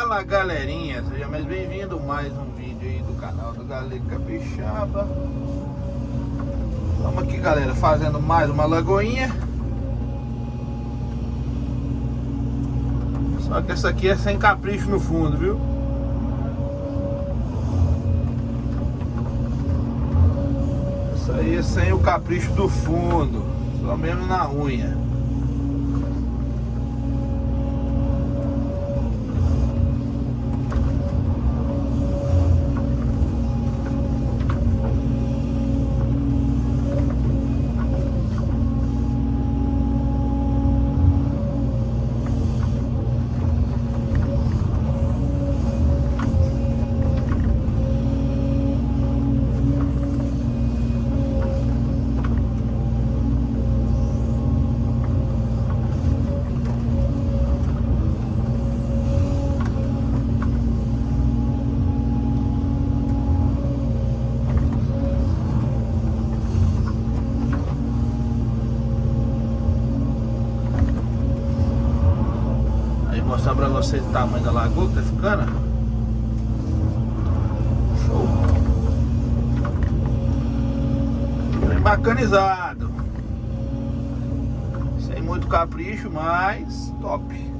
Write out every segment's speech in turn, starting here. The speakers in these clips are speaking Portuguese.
Fala galerinha, seja mais bem-vindo a mais um vídeo aí do canal do Galego Capixaba. Estamos aqui, galera, fazendo mais uma lagoinha. Só que essa aqui é sem capricho no fundo, viu? Essa aí é sem o capricho do fundo, só mesmo na unha. Mostrar pra vocês o tamanho da lagoa que tá ficando. Show. Bem bacanizado. Sem muito capricho, mas top.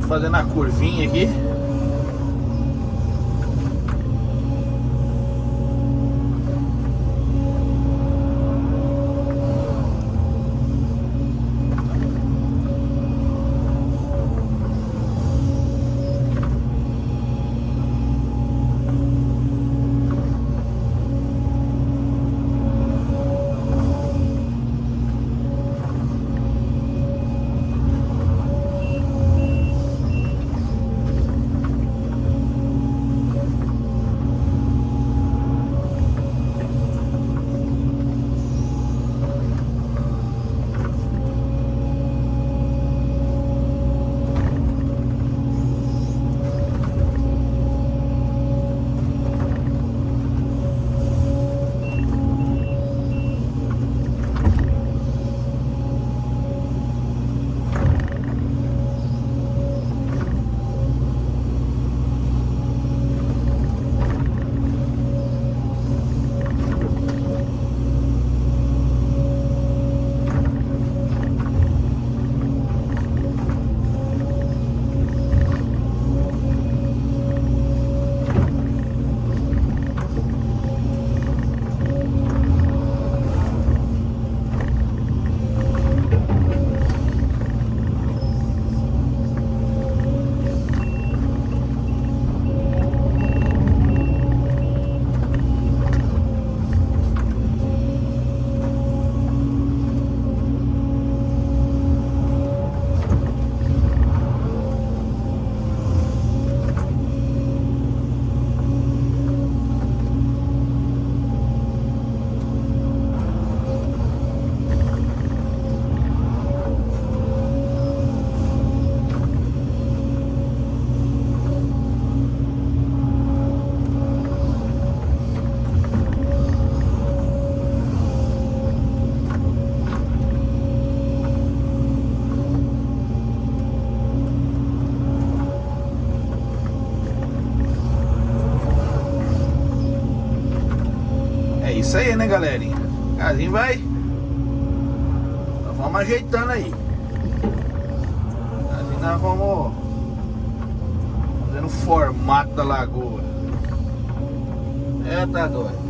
Fazendo a curvinha aqui. né, galerinha? Casinho vai. Nós vamos ajeitando aí. Assim nós vamos fazendo o formato da lagoa. É, tá doido.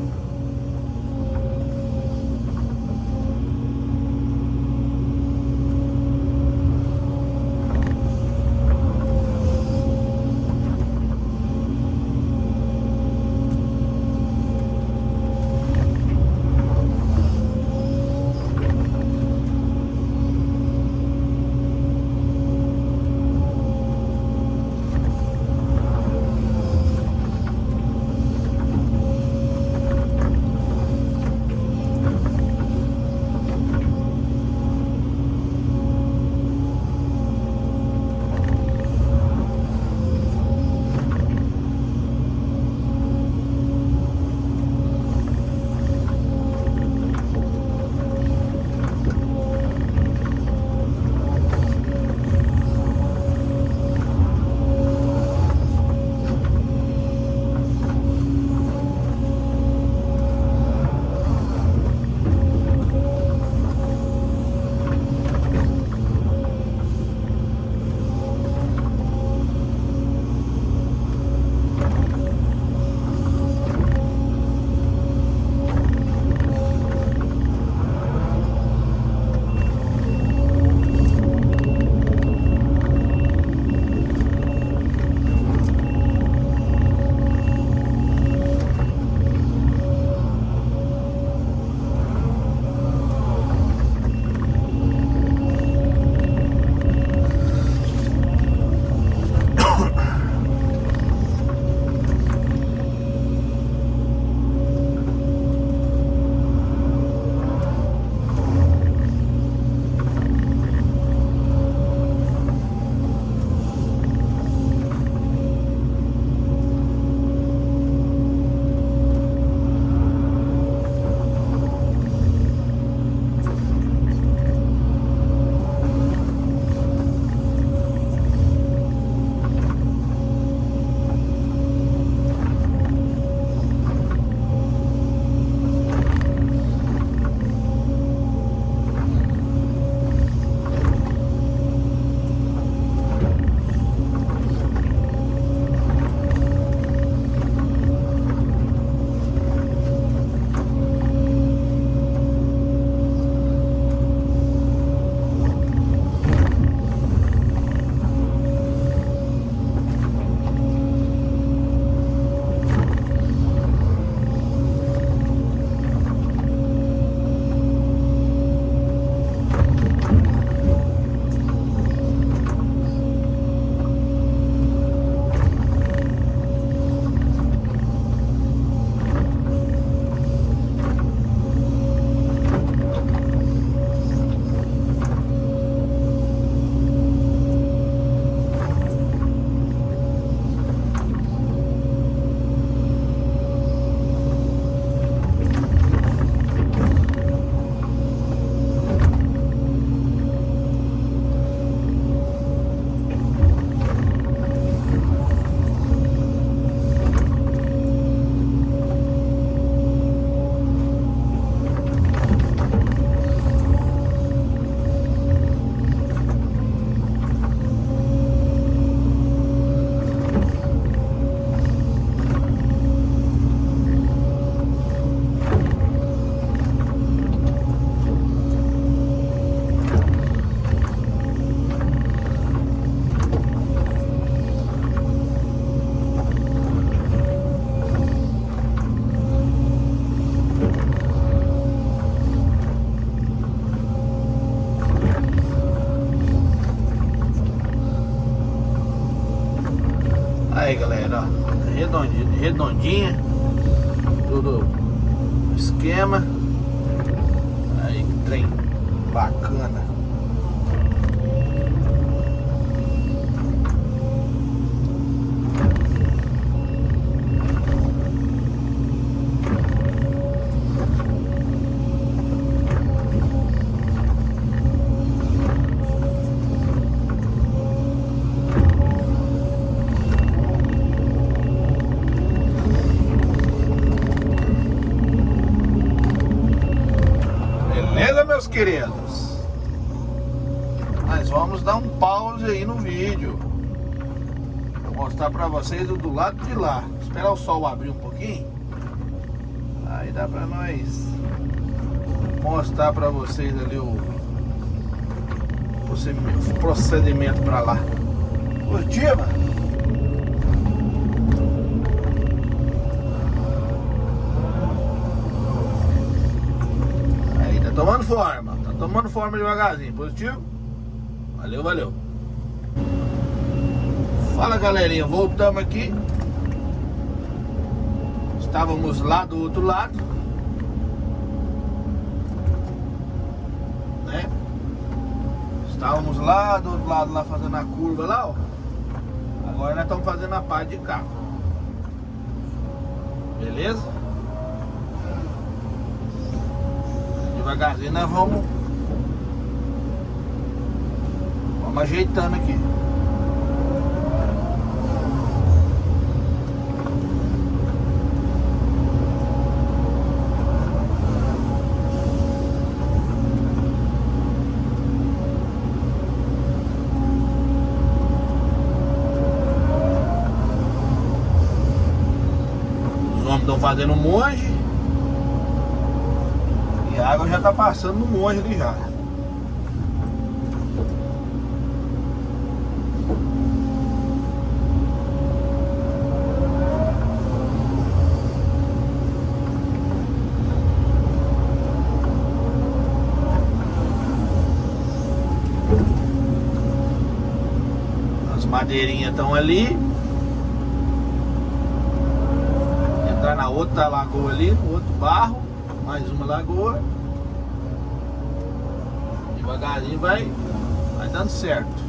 Aí galera, ó, redondinha, tudo esquema. Aí que trem bacana. meus queridos, nós vamos dar um pause aí no vídeo. Vou mostrar pra vocês do lado de lá. Esperar o sol abrir um pouquinho. Aí dá pra nós mostrar pra vocês ali o procedimento pra lá. Curtiva? Aí tá tomando forma devagarzinho. Positivo? Valeu, valeu. Fala, galerinha, voltamos aqui. Estávamos lá do outro lado, né? Estávamos lá do outro lado, lá fazendo a curva lá, ó. Agora nós estamos fazendo a parte de cá. Beleza? Devagarzinho nós vamos ajeitando aqui. Estão fazendo um monge e a água já tá passando no monge ali já. As madeirinhas estão ali. Entrar na outra lagoa ali, no outro barro, mais uma lagoa. Devagarzinho vai dando certo.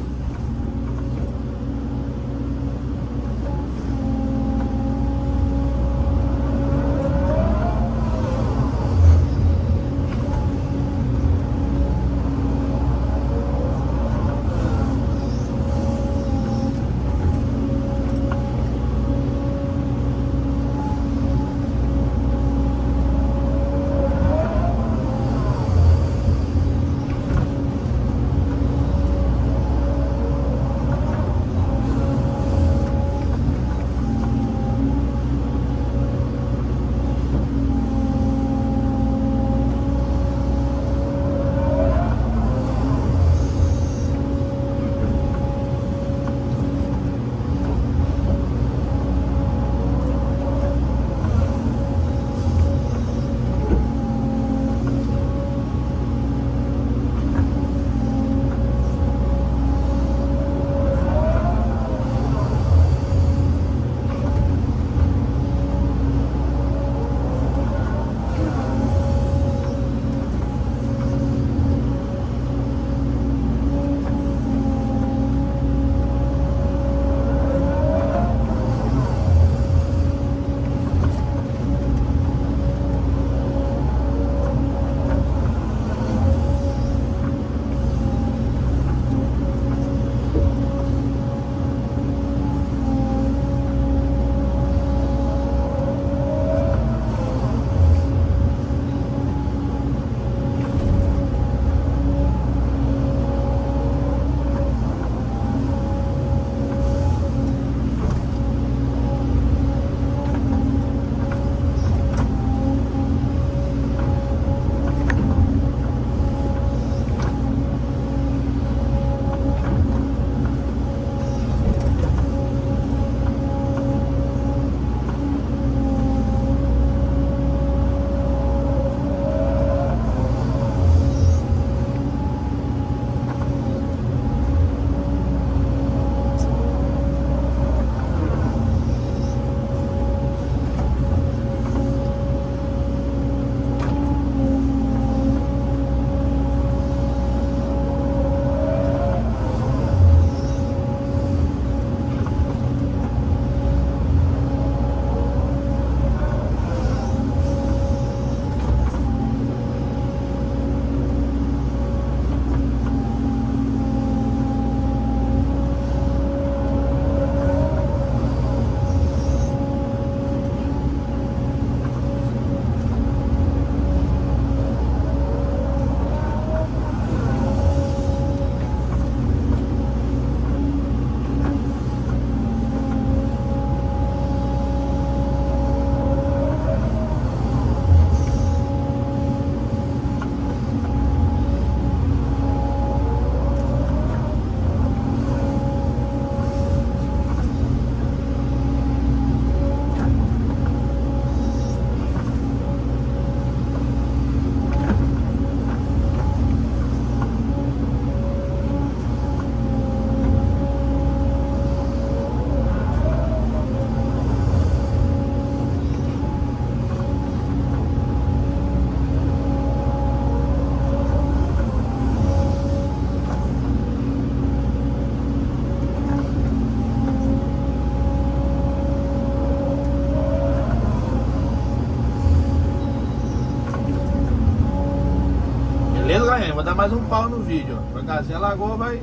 mais um pau no vídeo, ó. Devagarzinho a lagoa vai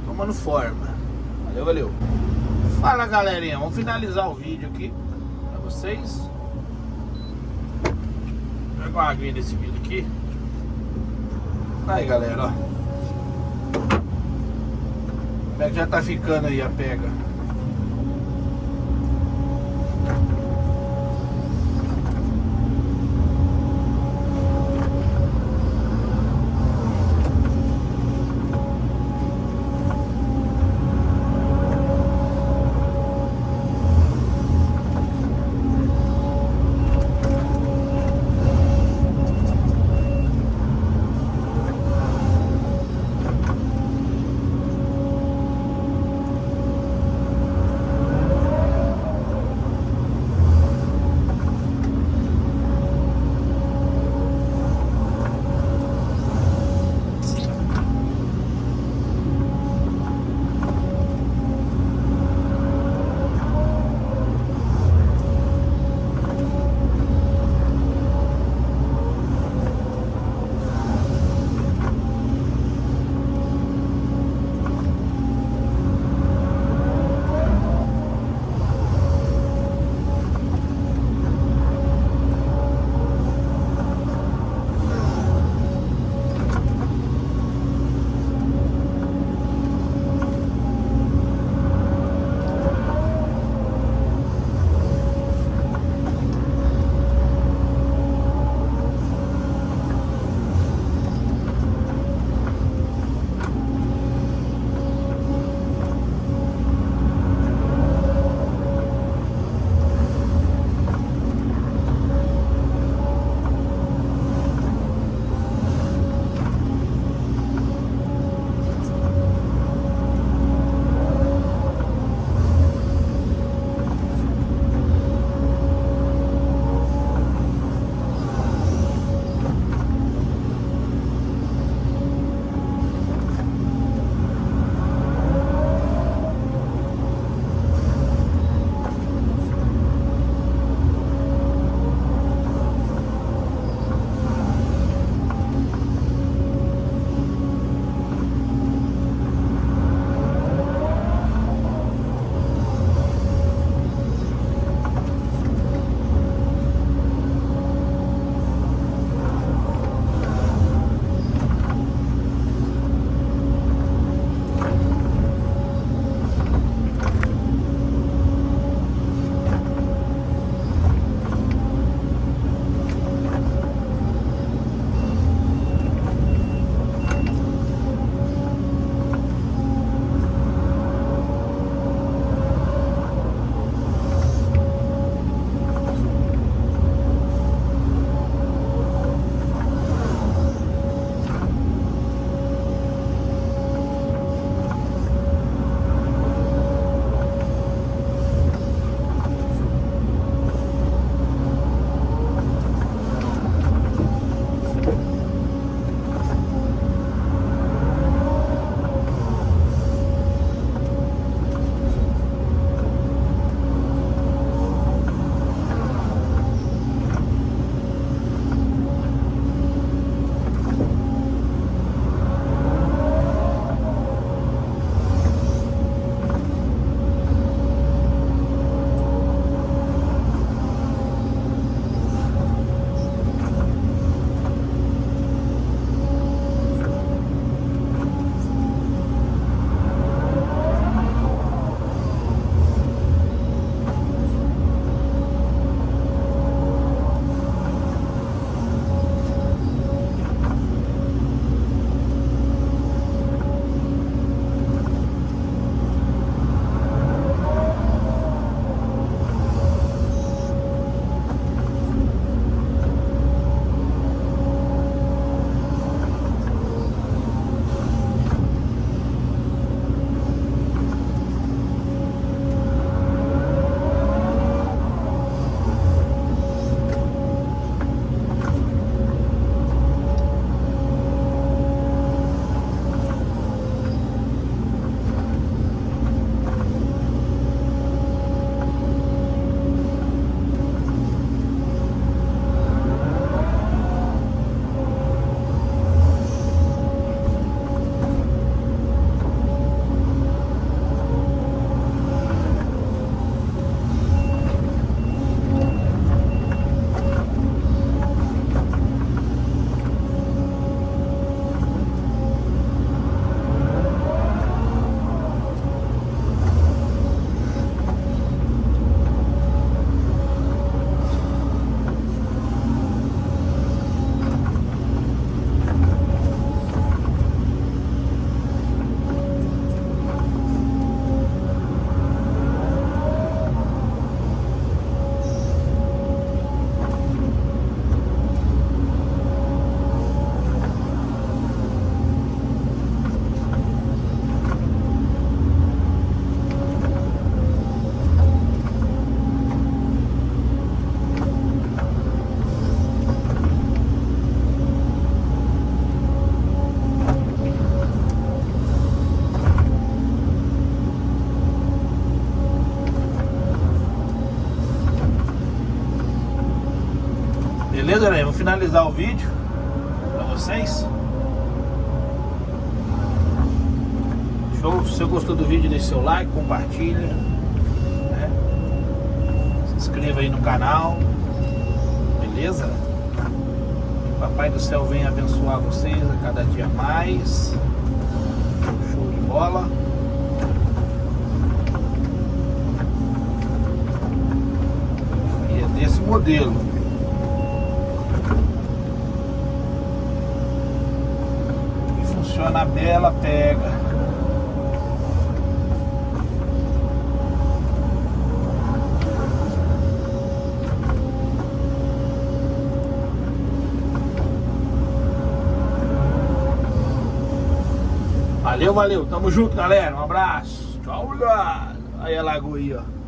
tomando forma. Valeu, valeu. Fala, galerinha, vamos finalizar o vídeo aqui pra vocês. Vou pegar uma aguinha desse vídeo aqui. Aí, galera, ó. Como é que já tá ficando aí a pega? Beleza, galera? Vou finalizar o vídeo pra vocês. Show? Se você gostou do vídeo, deixe seu like, compartilhe, né? Se inscreva aí no canal. Beleza? Que o Papai do Céu venha abençoar vocês a cada dia mais. Show de bola. E é desse modelo. Que funciona a bela pega. Valeu, valeu. Tamo junto, galera. Um abraço. Tchau, obrigado. Aí a lagoa aí, ó.